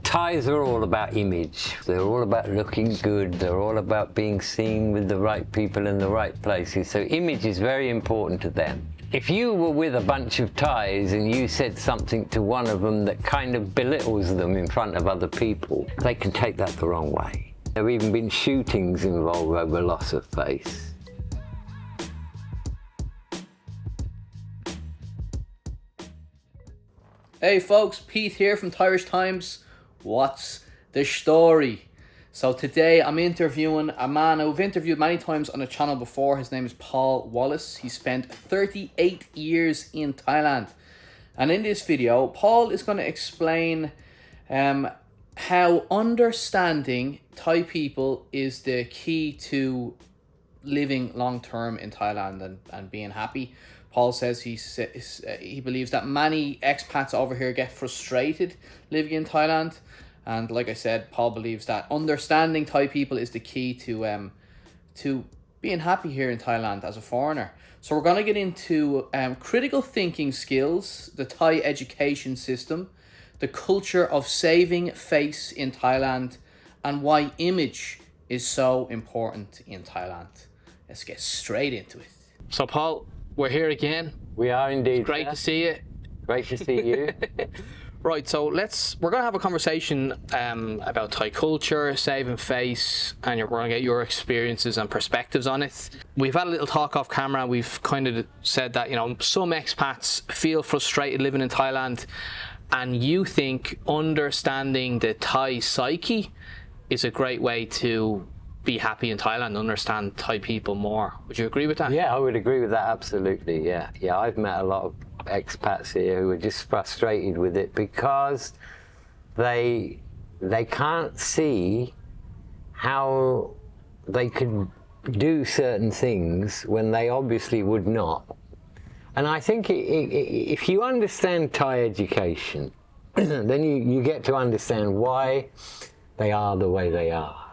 Thais are all about image. They're all about looking good. They're all about being seen with the right people in the right places. So image is very important to them. If you were with a bunch of Thais and you said something to one of them that kind of belittles them in front of other people, they can take that the wrong way. There have even been shootings involved over loss of face. Hey folks, Pete here from Thairish Times. What's the story? So today I'm interviewing a man who I've interviewed many times on the channel before. His name is Paul Wallace. He spent 38 years in Thailand. And in this video, Paul is going to explain how understanding Thai people is the key to living long-term in Thailand and being happy. Paul says he believes that many expats over here get frustrated living in Thailand. And like I said, Paul believes that understanding Thai people is the key to being happy here in Thailand as a foreigner. So we're going to get into critical thinking skills, the Thai education system, the culture of saving face in Thailand, and why image is so important in Thailand. Let's get straight into it. So Paul, we're here again. We are indeed. It's great to see you. Great to see you. Right, so we're going to have a conversation about Thai culture, saving face, and we're going to get your experiences and perspectives on it. We've had a little talk off camera. We've kind of said that, some expats feel frustrated living in Thailand, and you think understanding the Thai psyche is a great way to be happy in Thailand, understand Thai people more. Would you agree with that? Yeah, I would agree with that, absolutely, yeah. Yeah, I've met a lot of expats here who are just frustrated with it because they can't see how they could do certain things when they obviously would not. And I think if you understand Thai education, then you get to understand why they are the way they are.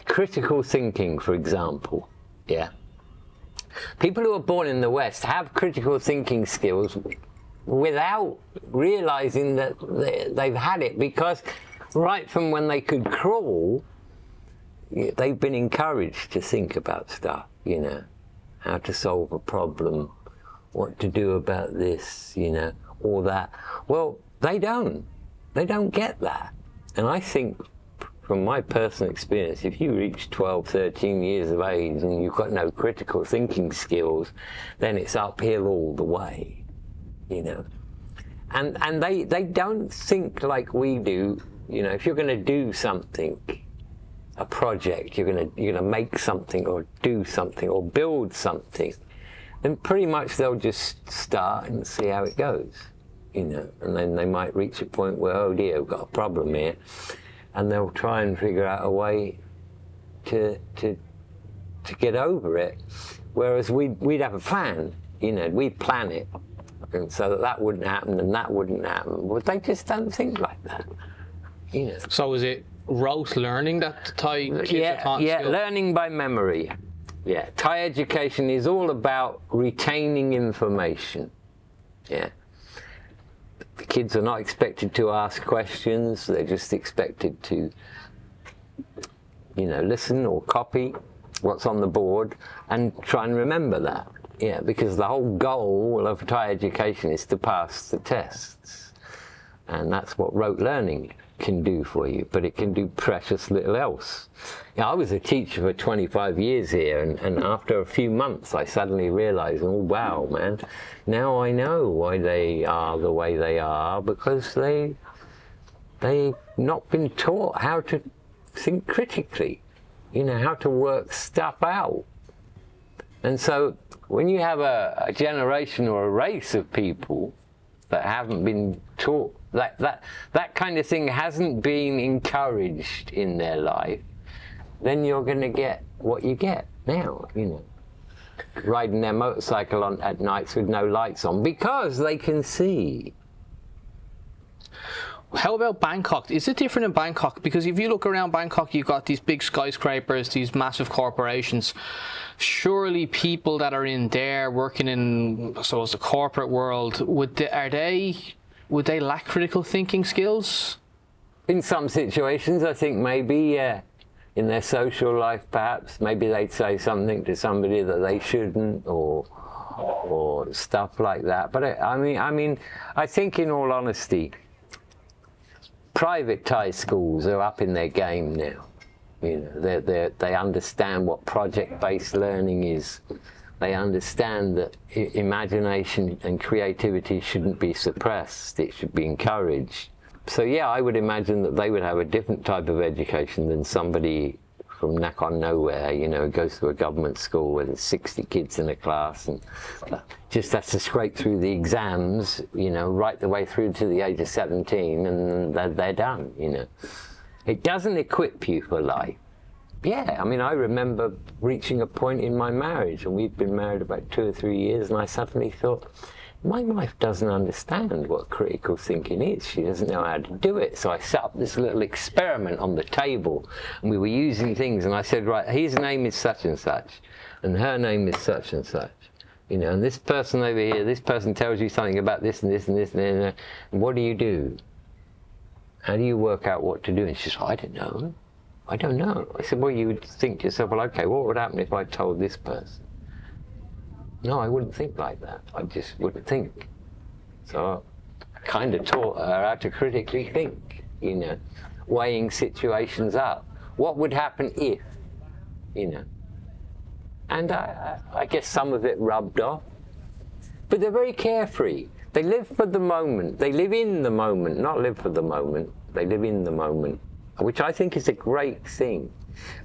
Critical thinking, for example, yeah. People who are born in the West have critical thinking skills without realizing that they've had it, because right from when they could crawl, they've been encouraged to think about stuff, how to solve a problem, what to do about this, all that. Well, they don't get that. And I think, from my personal experience, if you reach 12, 13 years of age and you've got no critical thinking skills, then it's uphill all the way, And they don't think like we do. If you're going to do something, a project, you're going to make something or do something or build something, then pretty much they'll just start and see how it goes, and then they might reach a point where, oh dear, we've got a problem here. And they'll try and figure out a way to get over it. Whereas we'd have a plan, we'd plan it, and so that wouldn't happen and that wouldn't happen. But they just don't think like that, So is it rote learning that Thai kids are taught? Yeah, learning by memory. Yeah, Thai education is all about retaining information. Yeah. The kids are not expected to ask questions, they're just expected to, listen or copy what's on the board and try and remember that. Yeah, because the whole goal of Thai education is to pass the tests. And that's what rote learning can do for you, but it can do precious little else. I was a teacher for 25 years here, and after a few months I suddenly realized, oh wow, man, now I know why they are the way they are, because they've not been taught how to think critically, how to work stuff out. And so when you have a generation or a race of people that haven't been taught, that kind of thing hasn't been encouraged in their life, then you're going to get what you get now, riding their motorcycle at nights with no lights on because they can see. How about Bangkok? Is it different in Bangkok? Because if you look around Bangkok, you've got these big skyscrapers, these massive corporations. Surely people that are in there working in, I suppose, the corporate world, are they would they lack critical thinking skills? In some situations, I think maybe, yeah. In their social life, perhaps, maybe they'd say something to somebody that they shouldn't, or stuff like that. But I think, in all honesty, private Thai schools are up in their game now. You know, they understand what project-based learning is. They understand that imagination and creativity shouldn't be suppressed; it should be encouraged. So yeah, I would imagine that they would have a different type of education than somebody from Nakhon nowhere, you know, goes to a government school where there's 60 kids in a class and just has to scrape through the exams, you know, right the way through to the age of 17, and they're done, you know. It doesn't equip you for life. Yeah, I mean, I remember reaching a point in my marriage, and we'd been married about 2 or 3 years, and I suddenly thought, my wife doesn't understand what critical thinking is. She doesn't know how to do it. So I set up this little experiment on the table, and we were using things, and I said, right, his name is such and such, and her name is such and such. You know, and this person over here, this person tells you something about this and this and this, and what do you do? How do you work out what to do? And she said, I don't know. I don't know. I said, well, you would think to yourself, well, okay, what would happen if I told this person? No, I wouldn't think like that. I just wouldn't think. So I kind of taught her how to critically think, you know, weighing situations up. What would happen if, you know? And I guess some of it rubbed off. But they're very carefree. They live for the moment. They live in the moment, not live for the moment. They live in the moment, which I think is a great thing.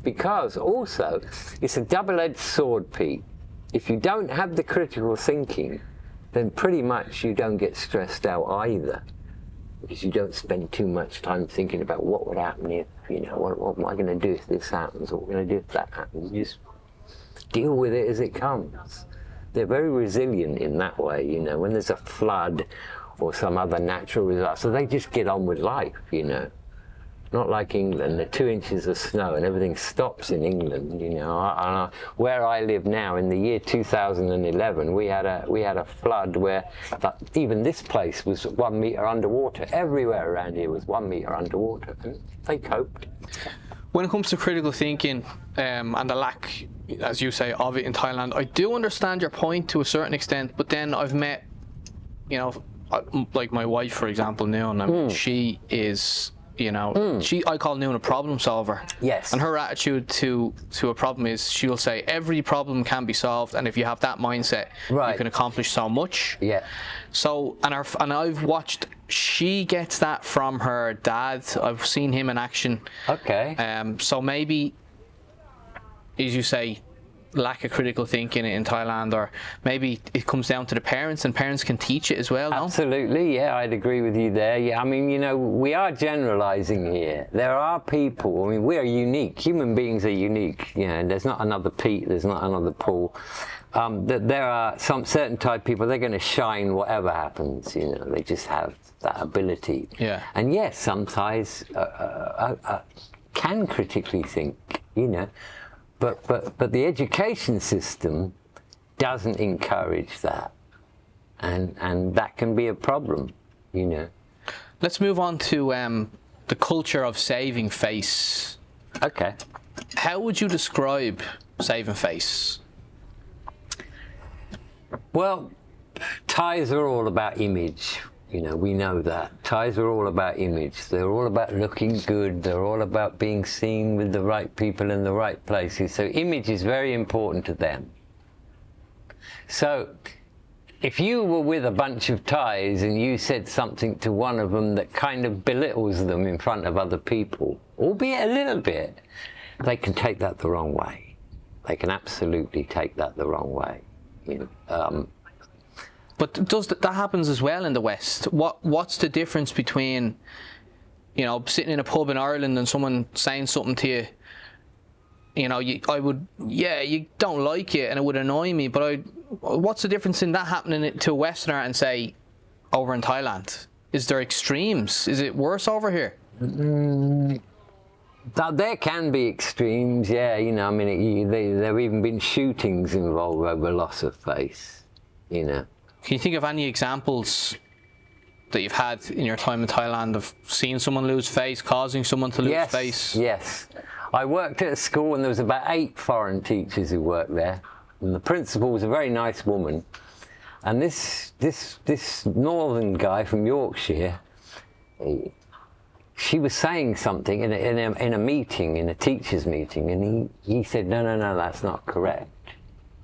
Because also, it's a double-edged sword, Pete. If you don't have the critical thinking, then pretty much you don't get stressed out either. Because you don't spend too much time thinking about what would happen if, you know, what am I going to do if this happens, what am I going to do if that happens. You just deal with it as it comes. They're very resilient in that way, you know, when there's a flood or some other natural disaster, so they just get on with life, you know. Not like England, the 2 inches of snow and everything stops in England, you know. Where I live now, in the year 2011, we had a flood where even this place was 1 meter underwater. Everywhere around here was 1 meter underwater, and they coped. When it comes to critical thinking and the lack, as you say, of it in Thailand, I do understand your point to a certain extent, but then I've met, you know, like my wife, for example, Noon, I mean, she is, you know, I call Noon a problem solver. Yes. And her attitude to a problem is she'll say every problem can be solved, and if you have that mindset, you can accomplish so much. Yeah. So, and I've watched, she gets that from her dad. I've seen him in action. Okay. So maybe, as you say, lack of critical thinking in Thailand, or maybe it comes down to the parents, and parents can teach it as well, no? Absolutely, yeah, I'd agree with you there. Yeah, I mean, you know, we are generalizing here. There are people, I mean, we are unique. Human beings are unique, you know, and there's not another Pete, there's not another Paul. That there are some certain type of people, they're going to shine whatever happens, you know, they just have that ability. Yeah. And yes, some Thais can critically think, you know, but the education system doesn't encourage that, and that can be a problem, you know. Let's move on to the culture of saving face. Okay. How would you describe saving face? Well, Thais are all about image. You know, we know that. Thais are all about image. They're all about looking good. They're all about being seen with the right people in the right places. So image is very important to them. So if you were with a bunch of Thais and you said something to one of them that kind of belittles them in front of other people, albeit a little bit, they can take that the wrong way. They can absolutely take that the wrong way. You know, but does that happens as well in the West? What's the difference between, you know, sitting in a pub in Ireland and someone saying something to you, you know, you don't like it and it would annoy me, but what's the difference in that happening to a Westerner and say over in Thailand? Is there extremes? Is it worse over here? There can be extremes, yeah. You know, I mean, there have even been shootings involved over loss of face, you know. Can you think of any examples that you've had in your time in Thailand of seeing someone lose face, causing someone to lose face? Yes. I worked at a school and there was about 8 foreign teachers who worked there. And the principal was a very nice woman. And this northern guy from Yorkshire, she was saying something in a meeting, in a teacher's meeting, and he said, no, that's not correct.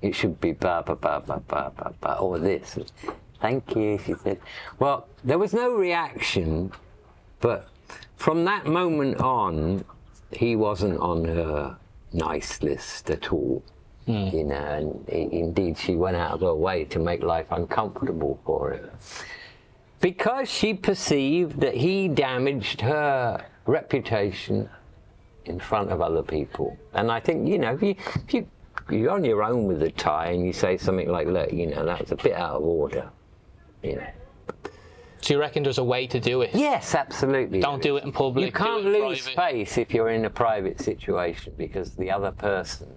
It should be blah, blah, blah, blah, blah, blah, blah, or this. Thank you, she said. Well, there was no reaction, but from that moment on, he wasn't on her nice list at all. You know, and indeed she went out of her way to make life uncomfortable for her. Because she perceived that he damaged her reputation in front of other people. And I think, you know, if you're on your own with a Thai and you say something like, look, you know, that was a bit out of order, you know. Do you reckon there's a way to do it? Yes, absolutely. Don't do it in public. You can't lose face if you're in a private situation, because the other person,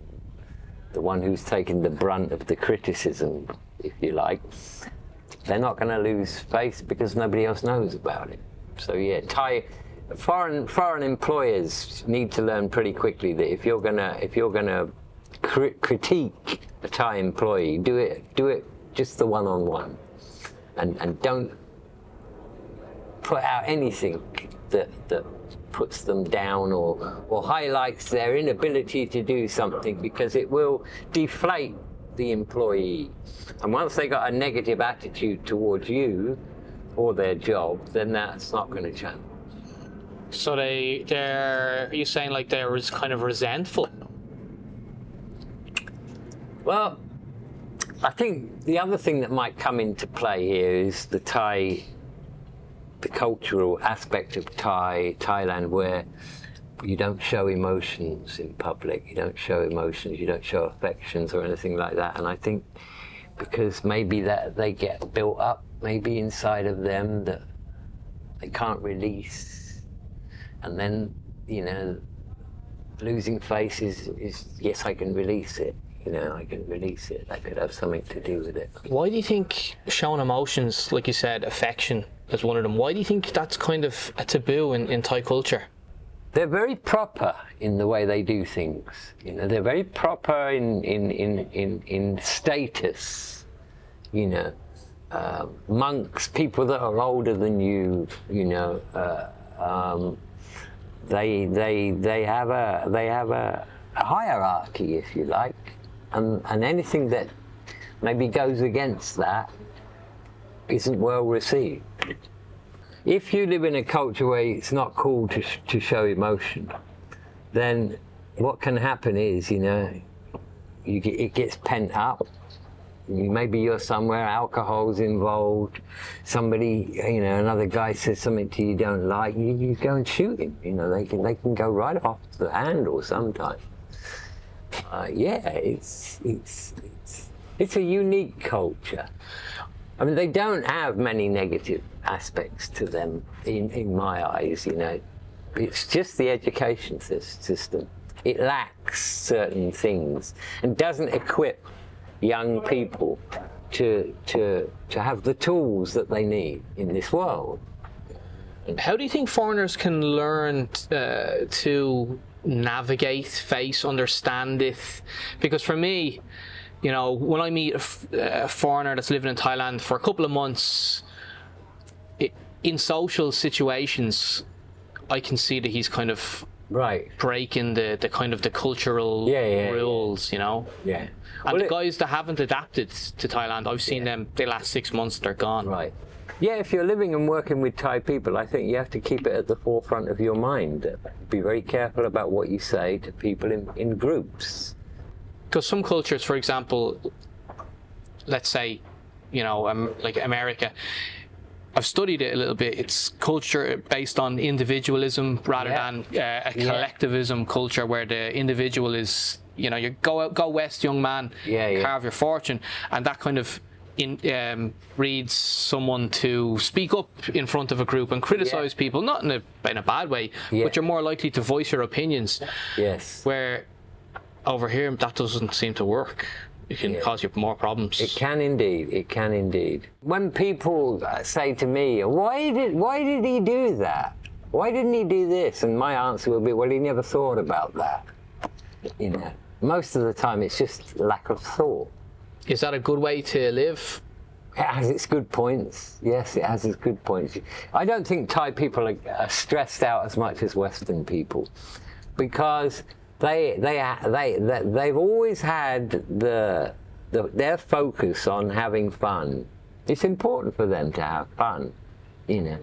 the one who's taking the brunt of the criticism, if you like, they're not going to lose face because nobody else knows about it. So yeah, foreign employers need to learn pretty quickly that if you're gonna critique a Thai employee, do it just the one-on-one, and don't put out anything that puts them down or highlights their inability to do something, because it will deflate the employee. And once they got a negative attitude towards you or their job, then that's not going to change. So are you saying like they're kind of resentful? Well, I think the other thing that might come into play here is the cultural aspect of Thailand, where you don't show emotions in public, you don't show emotions, you don't show affections or anything like that. And I think because maybe that they get built up maybe inside of them that they can't release, and then, you know, losing face is yes, I can release it, you know, I can release it, that could have something to do with it. Why do you think showing emotions, like you said, affection is one of them, why do you think that's kind of a taboo in Thai culture? They're very proper in the way they do things. You know, they're very proper in status. You know, monks, people that are older than you. You know, they have a hierarchy, if you like, and anything that maybe goes against that isn't well received. If you live in a culture where it's not cool to show emotion, then what can happen is, you know, it gets pent up. Maybe you're somewhere, alcohol's involved, somebody, you know, another guy says something to you don't like, you go and shoot him. You know, they can go right off the handle sometimes. Yeah, it's a unique culture. I mean, they don't have many negative aspects to them in my eyes, you know. It's just the education system. It lacks certain things and doesn't equip young people to have the tools that they need in this world. How do you think foreigners can learn to navigate face, understand it? Because for me, you know, when I meet a foreigner that's living in Thailand for a couple of months, in social situations, I can see that he's kind of breaking the kind of the cultural rules, you know? Yeah. And the guys that haven't adapted to Thailand, I've seen them, the last 6 months, they're gone. Right. Yeah, if you're living and working with Thai people, I think you have to keep it at the forefront of your mind. Be very careful about what you say to people in groups. Because some cultures, for example, let's say, you know, like America, I've studied it a little bit. It's culture based on individualism rather than a collectivism culture where the individual is, you know, you go west, young man, carve your fortune, and that kind of breeds someone to speak up in front of a group and criticize people, not in a bad way, but you're more likely to voice your opinions. Yes. Where over here, that doesn't seem to work. can cause you more problems. It can indeed. It can indeed. When people say to me, why did he do that? Why didn't he do this? And my answer will be, well, he never thought about that. You know, most of the time it's just lack of thought. Is that a good way to live? It has its good points. Yes, it has its good points. I don't think Thai people are stressed out as much as Western people, because they've always had their focus on having fun. It's important for them to have fun, you know.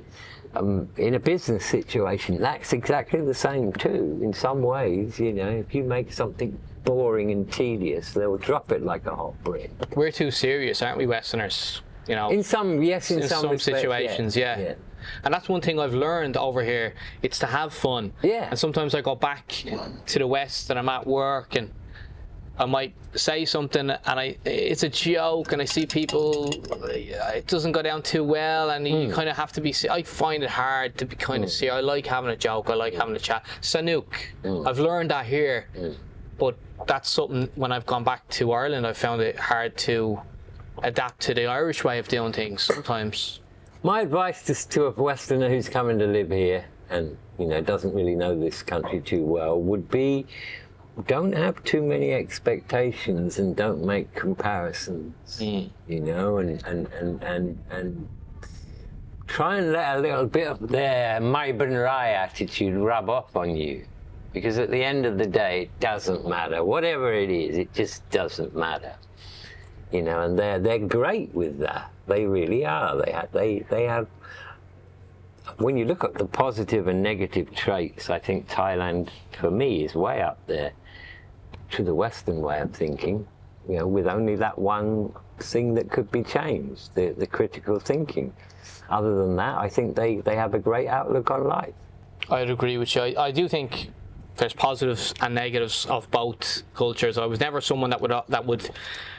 In a business situation, that's exactly the same too. In some ways, you know, if you make something boring and tedious, they'll drop it like a hot brick. We're too serious, aren't we, Westerners? You know, in some respects, situations, yeah. And that's one thing I've learned over here. It's to have fun. Yeah. And sometimes I go back to the West and I'm at work and I might say something and it's a joke and I see people, it doesn't go down too well, and you kind of have to be, I find it hard to be kind of serious. I like having a joke, I like having a chat. Sanook, I've learned that here, but that's something when I've gone back to Ireland, I found it hard to adapt to the Irish way of doing things sometimes. My advice to a Westerner who's coming to live here and, you know, doesn't really know this country too well would be, don't have too many expectations and don't make comparisons, you know, and try and let a little bit of their Mai Ben Rai attitude rub off on you, because at the end of the day, it doesn't matter. Whatever it is, it just doesn't matter, you know. And they're great with that. They really are. They have. When you look at the positive and negative traits, I think Thailand, for me, is way up there to the Western way of thinking, you know, with only that one thing that could be changed, the critical thinking. Other than that, I think they have a great outlook on life. I'd agree with you. I do think there's positives and negatives of both cultures. I was never someone that would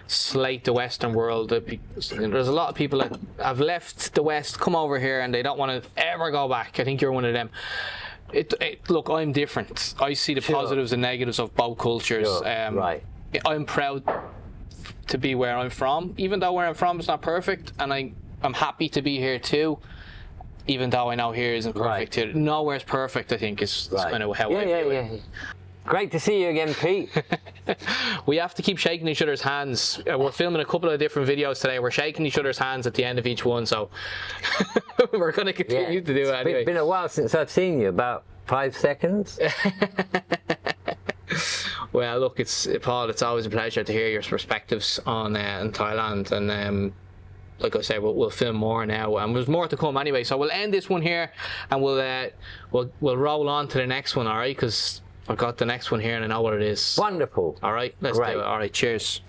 slate the Western world. There's a lot of people that have left the West, come over here, and they don't want to ever go back. I think you're one of them. Look, I'm different. I see the positives and negatives of both cultures. Right. I'm proud to be where I'm from, even though where I'm from is not perfect, and I'm happy to be here too, even though I know here isn't perfect. Right. Nowhere's perfect, I think, is kind of how I feel it. Great to see you again, Pete. We have to keep shaking each other's hands. We're filming a couple of different videos today. We're shaking each other's hands at the end of each one, so we're going to continue to do it anyway. It's been a while since I've seen you, about 5 seconds. Well, look, Paul, it's always a pleasure to hear your perspectives on Thailand, and like I said, we'll film more now, and there's more to come anyway. So we'll end this one here, and we'll roll on to the next one, all right? Because I've got the next one here and I know what it is. Wonderful. All right, let's do it. All right, cheers.